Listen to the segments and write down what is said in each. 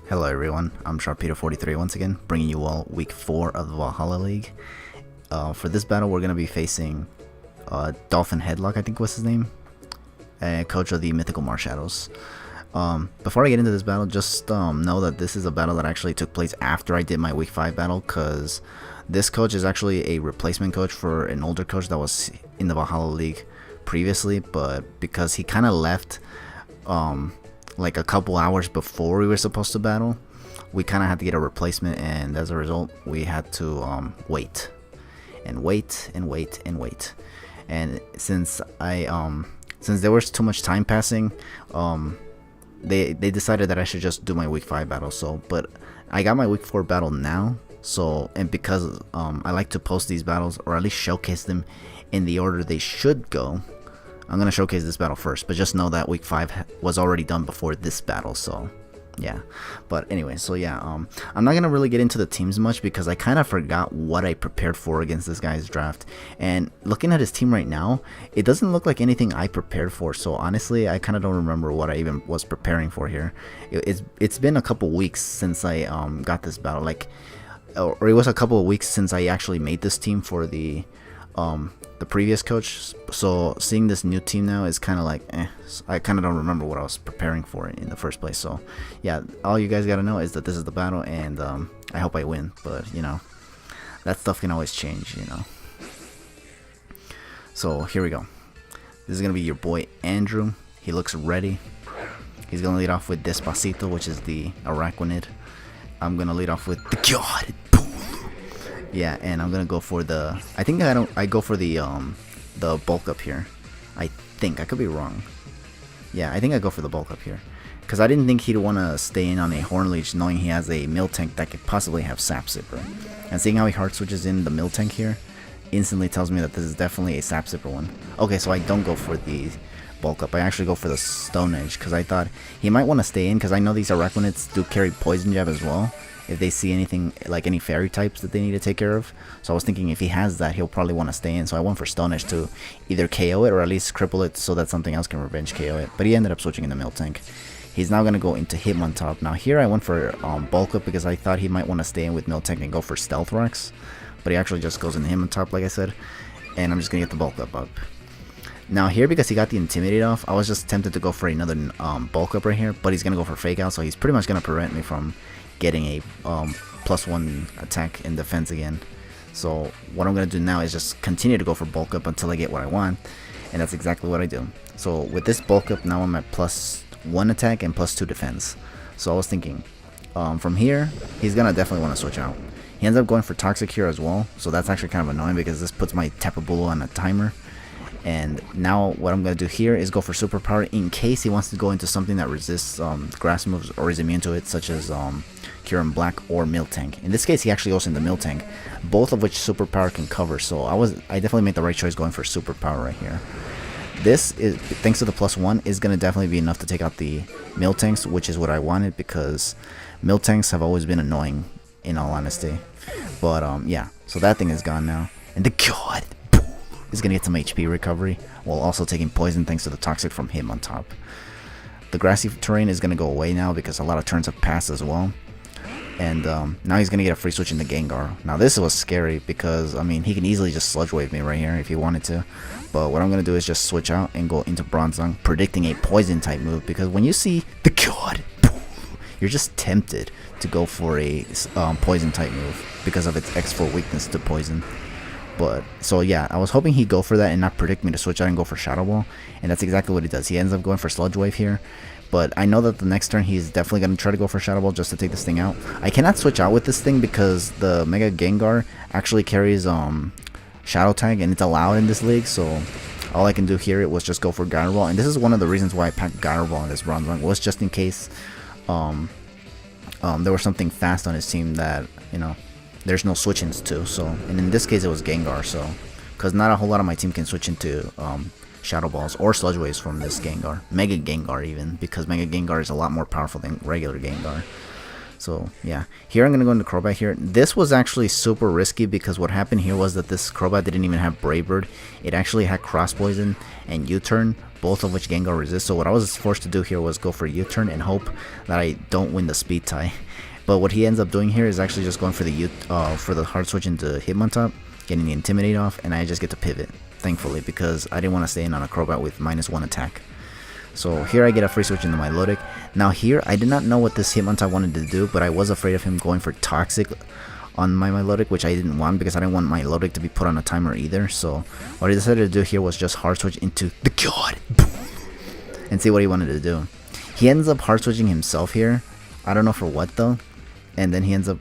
Hello everyone, I'm Sharpedo43 once again, bringing you all week 4 of the Valhalla League. For this battle we're going to be facing Dolphin Headlock, I think was his name, coach of the Mythical Marshadows. Before I get into this battle, just know that this is a battle that actually took place after I did my week 5 battle, because this coach is actually a replacement coach for an older coach that was in the Valhalla League previously, but because he kind of left like a couple hours before we were supposed to battle, we kind of had to get a replacement, and as a result we had to wait and wait and wait and wait. And since there was too much time passing, they decided that I should just do my week 5 battle. So but I got my week 4 battle now, so, and because I like to post these battles, or at least showcase them in the order they should go, I'm going to showcase this battle first, but just know that week 5 was already done before this battle, so yeah. But anyway, so yeah, I'm not going to really get into the teams much because I kind of forgot what I prepared for against this guy's draft. And looking at his team right now, it doesn't look like anything I prepared for, so honestly, I kind of don't remember what I even was preparing for here. It's been a couple weeks since I got this battle, like, or it was a couple of weeks since I actually made this team for the previous coach, so seeing this new team now is kind of like I kind of don't remember what I was preparing for in the first place. So yeah, all you guys gotta know is that this is the battle, and I hope I win, but you know, that stuff can always change, you know. So here we go. This is gonna be your boy Andrew. He looks ready. He's gonna lead off with Despacito, which is the Araquanid. I'm gonna lead off with the God. Yeah, and I'm gonna go for the. I go for the bulk up here. I think I could be wrong. Yeah, I think I go for the bulk up here, because I didn't think he'd want to stay in on a Horn Leech, knowing he has a Miltank that could possibly have Sap Sipper. And seeing how he hard switches in the Miltank here, instantly tells me that this is definitely a Sap Sipper one. Okay, so I don't go for the bulk up. I actually go for the Stone Edge, because I thought he might want to stay in, because I know these Araquanids do carry Poison Jab as well, if they see anything like any fairy types that they need to take care of. So I was thinking if he has that, he'll probably want to stay in. So I went for Stone Edge to either KO it or at least cripple it so that something else can revenge KO it. But he ended up switching into Miltank. He's now going to go into Hitmontop. Now here I went for bulk up because I thought he might want to stay in with Miltank and go for Stealth Rocks. But he actually just goes into Hitmontop, like I said. And I'm just going to get the bulk up. Now here, because he got the Intimidate off, I was just tempted to go for another bulk up right here. But he's going to go for Fake Out, so he's pretty much going to prevent me from getting a +1 attack and defense again. So what I'm going to do now is just continue to go for bulk up until I get what I want, and that's exactly what I do. So with this bulk up, now I'm at +1 attack and +2 defense. So I was thinking, from here, he's going to definitely want to switch out. He ends up going for Toxic here as well, so that's actually kind of annoying because this puts my Tapu Bulu on a timer. And now what I'm going to do here is go for Superpower in case he wants to go into something that resists grass moves or is immune to it, such as Kyurem Black or Miltank. In this case, he actually goes into Miltank, both of which Superpower can cover. So I definitely made the right choice going for Superpower right here. This is, thanks to the +1, is going to definitely be enough to take out the Miltanks, which is what I wanted, because Miltanks have always been annoying, in all honesty. But yeah, so that thing is gone now. And the God is going to get some HP recovery, while also taking poison thanks to the Toxic from Hitmontop. The grassy terrain is going to go away now because a lot of turns have passed as well. And now he's going to get a free switch into Gengar. Now this was scary because, I mean, he can easily just Sludge Wave me right here if he wanted to. But what I'm going to do is just switch out and go into Bronzong, predicting a poison type move, because when you see the God, you're just tempted to go for a poison type move because of its X4 weakness to poison. But so yeah, I was hoping he'd go for that and not predict me to switch out and go for Shadow Ball, and that's exactly what he does. He ends up going for Sludge Wave here, but I know that the next turn he's definitely going to try to go for Shadow Ball just to take this thing out. I cannot switch out with this thing because the Mega Gengar actually carries Shadow Tag, and it's allowed in this league, so all I can do here was just go for Gyro Ball. And this is one of the reasons why I packed Gyro Ball in this Bronzong, was just in case there was something fast on his team that, you know, there's no switch-ins to. So, and in this case it was Gengar, so because not a whole lot of my team can switch into Shadow Balls or Sludge Waves from this Gengar, Mega Gengar even, because Mega Gengar is a lot more powerful than regular Gengar. So yeah, here I'm gonna go into Crobat here. This was actually super risky because what happened here was that this Crobat didn't even have Brave Bird. It actually had Cross Poison and U-Turn, both of which Gengar resist. So what I was forced to do here was go for U-Turn and hope that I don't win the speed tie. But what he ends up doing here is actually just going for the hard switch into Hitmontop, getting the Intimidate off, and I just get to pivot, thankfully, because I didn't want to stay in on a Crobat with -1 attack. So here I get a free switch into Milotic. Now here, I did not know what this Hitmontop wanted to do, but I was afraid of him going for Toxic on my Milotic, which I didn't want because I didn't want my Milotic to be put on a timer either. So what I decided to do here was just hard switch into the God and see what he wanted to do. He ends up hard switching himself here. I don't know for what though. And then he ends up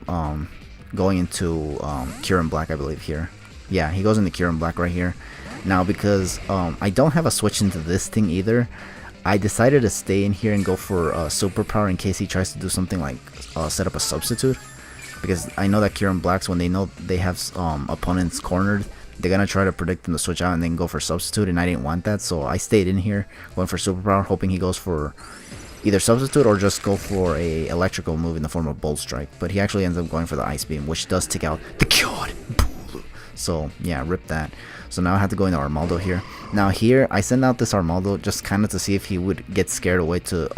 going into Kyurem Black, I believe here. Yeah, he goes into Kyurem Black right here. Now because I don't have a switch into this thing either, I decided to stay in here and go for Superpower in case he tries to do something like set up a substitute. Because I know that Kyurem Blacks, when they know they have opponents cornered, they're going to try to predict them to switch out and then go for substitute, and I didn't want that. So I stayed in here going for Superpower, hoping he goes for either substitute or just go for a electrical move in the form of Bolt Strike. But he actually ends up going for the Ice Beam, which does take out the God. So yeah, rip that. So now I have to go into Armaldo here. Now here, I send out this Armaldo just kind of to see if he would get scared away to,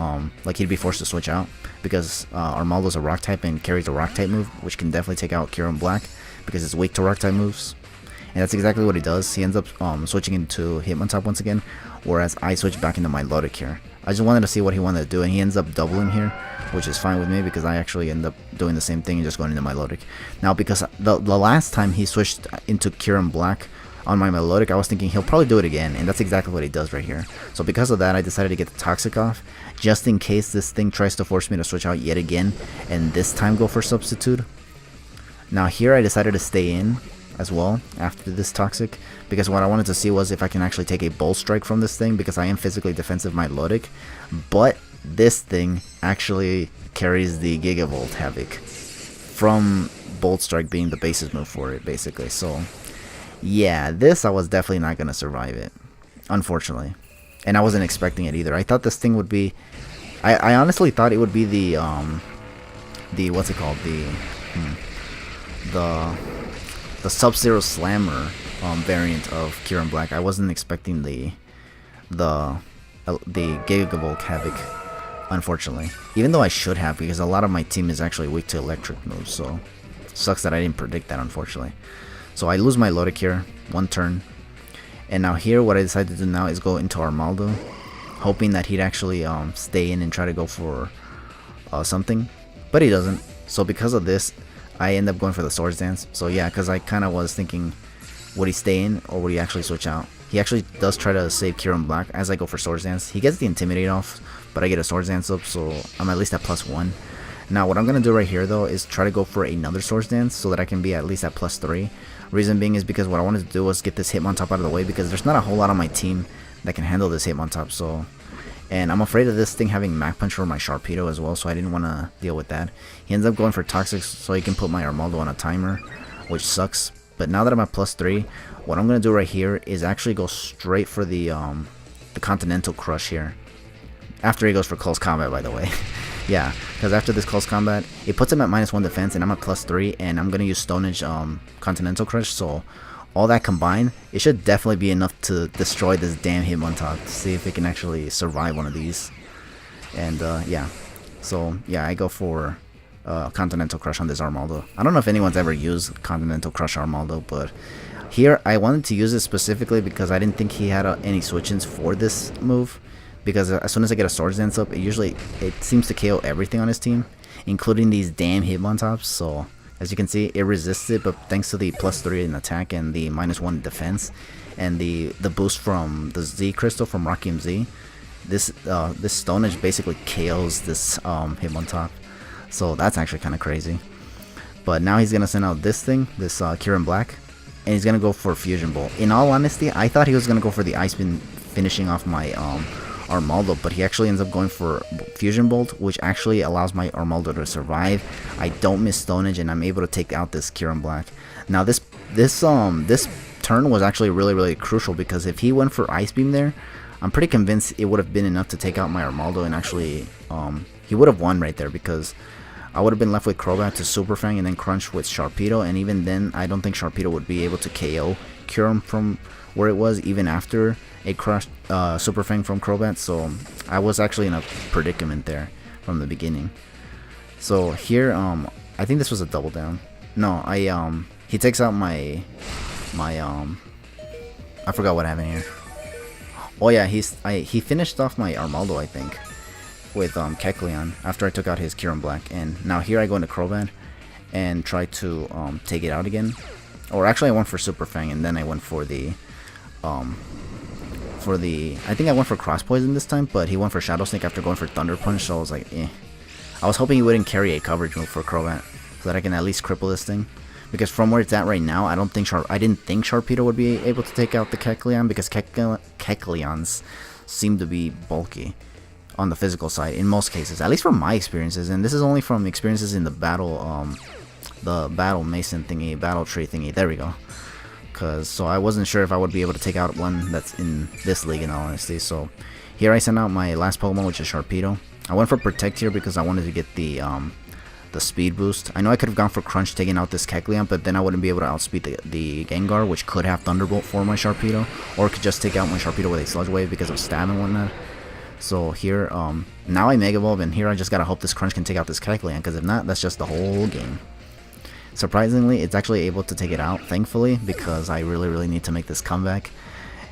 like he'd be forced to switch out. Because Armaldo's a Rock type and carries a Rock type move, which can definitely take out Kyurem Black because it's weak to Rock type moves. And that's exactly what he does. He ends up switching into Hitmontop once again, whereas I switch back into Milotic here. I just wanted to see what he wanted to do, and he ends up doubling here, which is fine with me because I actually end up doing the same thing and just going into Milotic. Now, because the last time he switched into Kyurem Black on my Milotic, I was thinking he'll probably do it again, and that's exactly what he does right here. So because of that, I decided to get the Toxic off, just in case this thing tries to force me to switch out yet again, and this time go for Substitute. Now here I decided to stay in as well after this Toxic, because what I wanted to see was if I can actually take a Bolt Strike from this thing, because I am physically defensive Milotic, but this thing actually carries the Gigavolt Havoc from Bolt Strike being the basis move for it, basically. So yeah, this I was definitely not going to survive it, unfortunately. And I wasn't expecting it either. I thought this thing would be, I honestly thought it would be the what's it called, the Sub-Zero Slammer variant of Kyurem Black. I wasn't expecting the Gigavolt Havoc, unfortunately. Even though I should have, because a lot of my team is actually weak to electric moves, so sucks that I didn't predict that, unfortunately. So I lose my Milotic here, one turn. And now here, what I decided to do now is go into Armaldo, hoping that he'd actually stay in and try to go for something. But he doesn't. So because of this, I end up going for the Swords Dance. So yeah, because I kind of was thinking, would he stay in or would he actually switch out? He actually does try to save Kyurem Black as I go for Swords Dance. He gets the Intimidate off, but I get a Swords Dance up, so I'm at least at +1. Now what I'm going to do right here though is try to go for another Swords Dance so that I can be at least at +3. Reason being is because what I wanted to do was get this Hitmontop out of the way, because there's not a whole lot on my team that can handle this Hitmontop. So, and I'm afraid of this thing having Mach Punch for my Sharpedo as well, so I didn't want to deal with that. He ends up going for Toxic so he can put my Armaldo on a timer, which sucks. But now that I'm at +3, what I'm going to do right here is actually go straight for the Continental Crush here. After he goes for Close Combat, by the way. Yeah, because after this Close Combat, it puts him at -1 defense, and I'm at +3, and I'm going to use Stone Edge Continental Crush, so all that combined, it should definitely be enough to destroy this damn Hitmontop, to see if it can actually survive one of these. And yeah, so yeah, I go for Continental Crush on this Armaldo. I don't know if anyone's ever used Continental Crush Armaldo, but here I wanted to use it specifically because I didn't think he had any switch-ins for this move. Because as soon as I get a Swords Dance up, it seems to KO everything on his team, including these damn Hitmontops. So as you can see, it resists it, but thanks to the +3 in attack and the -1 defense, and the boost from the Z Crystal from Rocky MZ, this Stone Edge basically KOs this Hitmontop. So that's actually kind of crazy. But now he's gonna send out this thing, this Kyurem Black, and he's gonna go for Fusion Bolt. In all honesty, I thought he was gonna go for the Ice Beam, finishing off my Armaldo, but he actually ends up going for Fusion Bolt, which actually allows my Armaldo to survive. I don't miss Stone Edge, and I'm able to take out this Kyurem Black. Now this turn was actually really crucial, because if he went for Ice Beam there, I'm pretty convinced it would have been enough to take out my Armaldo, and actually he would have won right there, because I would have been left with Crobat to Super Fang and then Crunch with Sharpedo, and even then I don't think Sharpedo would be able to KO Kyurem from where it was even after it crushed Super Fang from Crobat. So I was actually in a predicament there from the beginning. So here I think this was a double down. No, he takes out my I forgot what happened here. Oh yeah, he finished off my Armaldo, I think, with Kecleon after I took out his Kyurem Black. And now here I go into Crobat and try to take it out again. Or actually I went for Super Fang and then I went for the I think I went for Cross Poison this time, but he went for Shadow Sneak after going for Thunder Punch, so I was like, eh. I was hoping he wouldn't carry a coverage move for Crobat so that I can at least cripple this thing. Because from where it's at right now, I didn't think Sharpedo would be able to take out the Kecleon, because Kecleons seem to be bulky on the physical side in most cases, at least from my experiences. And this is only from experiences in the battle mason thingy, battle tree thingy. There we go. So I wasn't sure if I would be able to take out one that's in this league, in all honesty. So here I sent out my last Pokemon, which is Sharpedo. I went for Protect here because I wanted to get the speed boost. I know I could have gone for Crunch taking out this Kecleon, but then I wouldn't be able to outspeed the Gengar, which could have Thunderbolt for my Sharpedo, or could just take out my Sharpedo with a Sludge Wave because of stab and whatnot. So here, now I Mega Evolve, and here I just gotta hope this Crunch can take out this Kecleon, because if not, that's just the whole game. Surprisingly, it's actually able to take it out, thankfully, because I really need to make this comeback.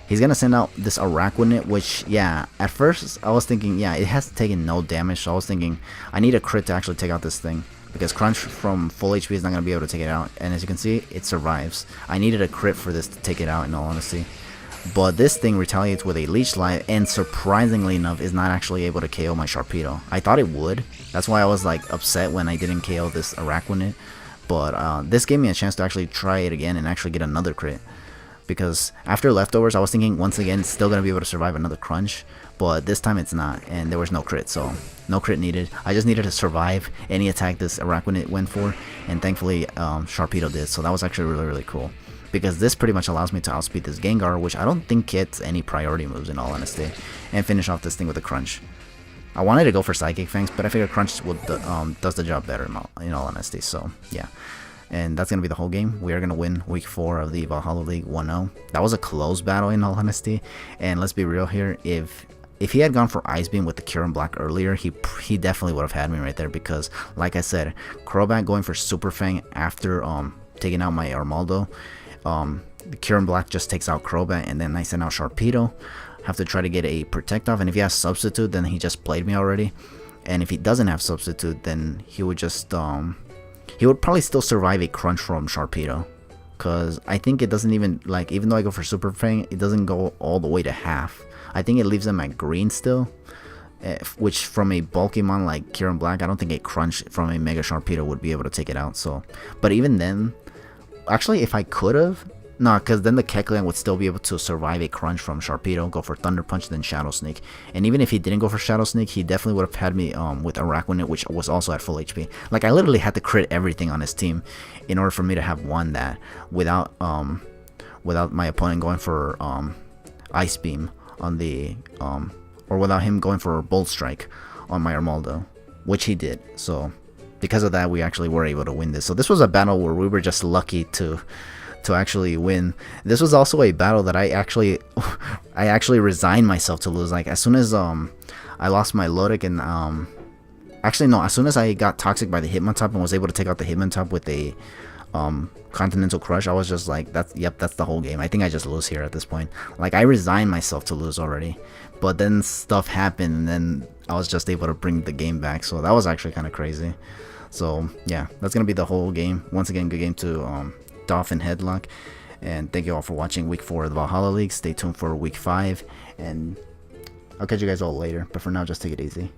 He's gonna send out this Araquanid, which, yeah, at first I was thinking, yeah, it has taken no damage, so I was thinking I need a crit to actually take out this thing, because Crunch from full HP is not gonna be able to take it out, and as you can see, it survives. I needed a crit for this to take it out, in all honesty. But this thing retaliates with a Leech Life, and surprisingly enough, is not actually able to KO my Sharpedo. I thought it would, that's why I was like upset when I didn't KO this Araquanid. But this gave me a chance to actually try it again and actually get another crit. Because after Leftovers, I was thinking, once again, it's still going to be able to survive another Crunch. But this time it's not, and there was no crit, so no crit needed. I just needed to survive any attack this Araquanid went for, and thankfully Sharpedo did, so that was actually really cool. Because this pretty much allows me to outspeed this Gengar, which I don't think gets any priority moves, in all honesty, and finish off this thing with a Crunch. I wanted to go for Psychic Fangs, but I figured Crunch does the job better, in all honesty, so yeah. And that's going to be the whole game. We are going to win Week 4 of the Valhalla League 1-0. That was a close battle, in all honesty, and let's be real here, if he had gone for Ice Beam with the Kyurem Black earlier, he definitely would have had me right there, because, like I said, Crobat going for Super Fang after taking out my Armaldo, the Kyurem Black just takes out Crobat, and then I send out Sharpedo. Have to try to get a Protect off, and if he has Substitute, then he just played me already. And if he doesn't have Substitute, then he would just he would probably still survive a Crunch from Sharpedo, because I think it doesn't even, like, even though I go for Super Fang, it doesn't go all the way to half. I think it leaves them at green still, which from a bulky mon like Kyurem Black, I don't think a Crunch from a Mega Sharpedo would be able to take it out. So, but even then, actually, if I could have, no, because then the Kecleon would still be able to survive a Crunch from Sharpedo, go for Thunder Punch, then Shadow Sneak. And even if he didn't go for Shadow Sneak, he definitely would have had me with Araquanid, which was also at full HP. Like, I literally had to crit everything on his team in order for me to have won that without my opponent going for Ice Beam on the or without him going for Bolt Strike on my Armaldo, which he did. So because of that, we actually were able to win this. So this was a battle where we were just lucky to actually win. This was also a battle that I actually resigned myself to lose. Like, as soon as I lost my Lodic, and actually no, as soon as I got Toxic by the Hitmontop and was able to take out the Hitmontop with a Continental Crush, I was just like, that's the whole game. I think I just lose here at this point. Like, I resigned myself to lose already, but then stuff happened, and then I was just able to bring the game back. So that was actually kind of crazy. So yeah, that's gonna be the whole game. Once again, good game to Dolphin Headlock, and thank you all for watching Week 4 of the Valhalla League. Stay tuned for Week 5, and I'll catch you guys all later, but for now, just take it easy.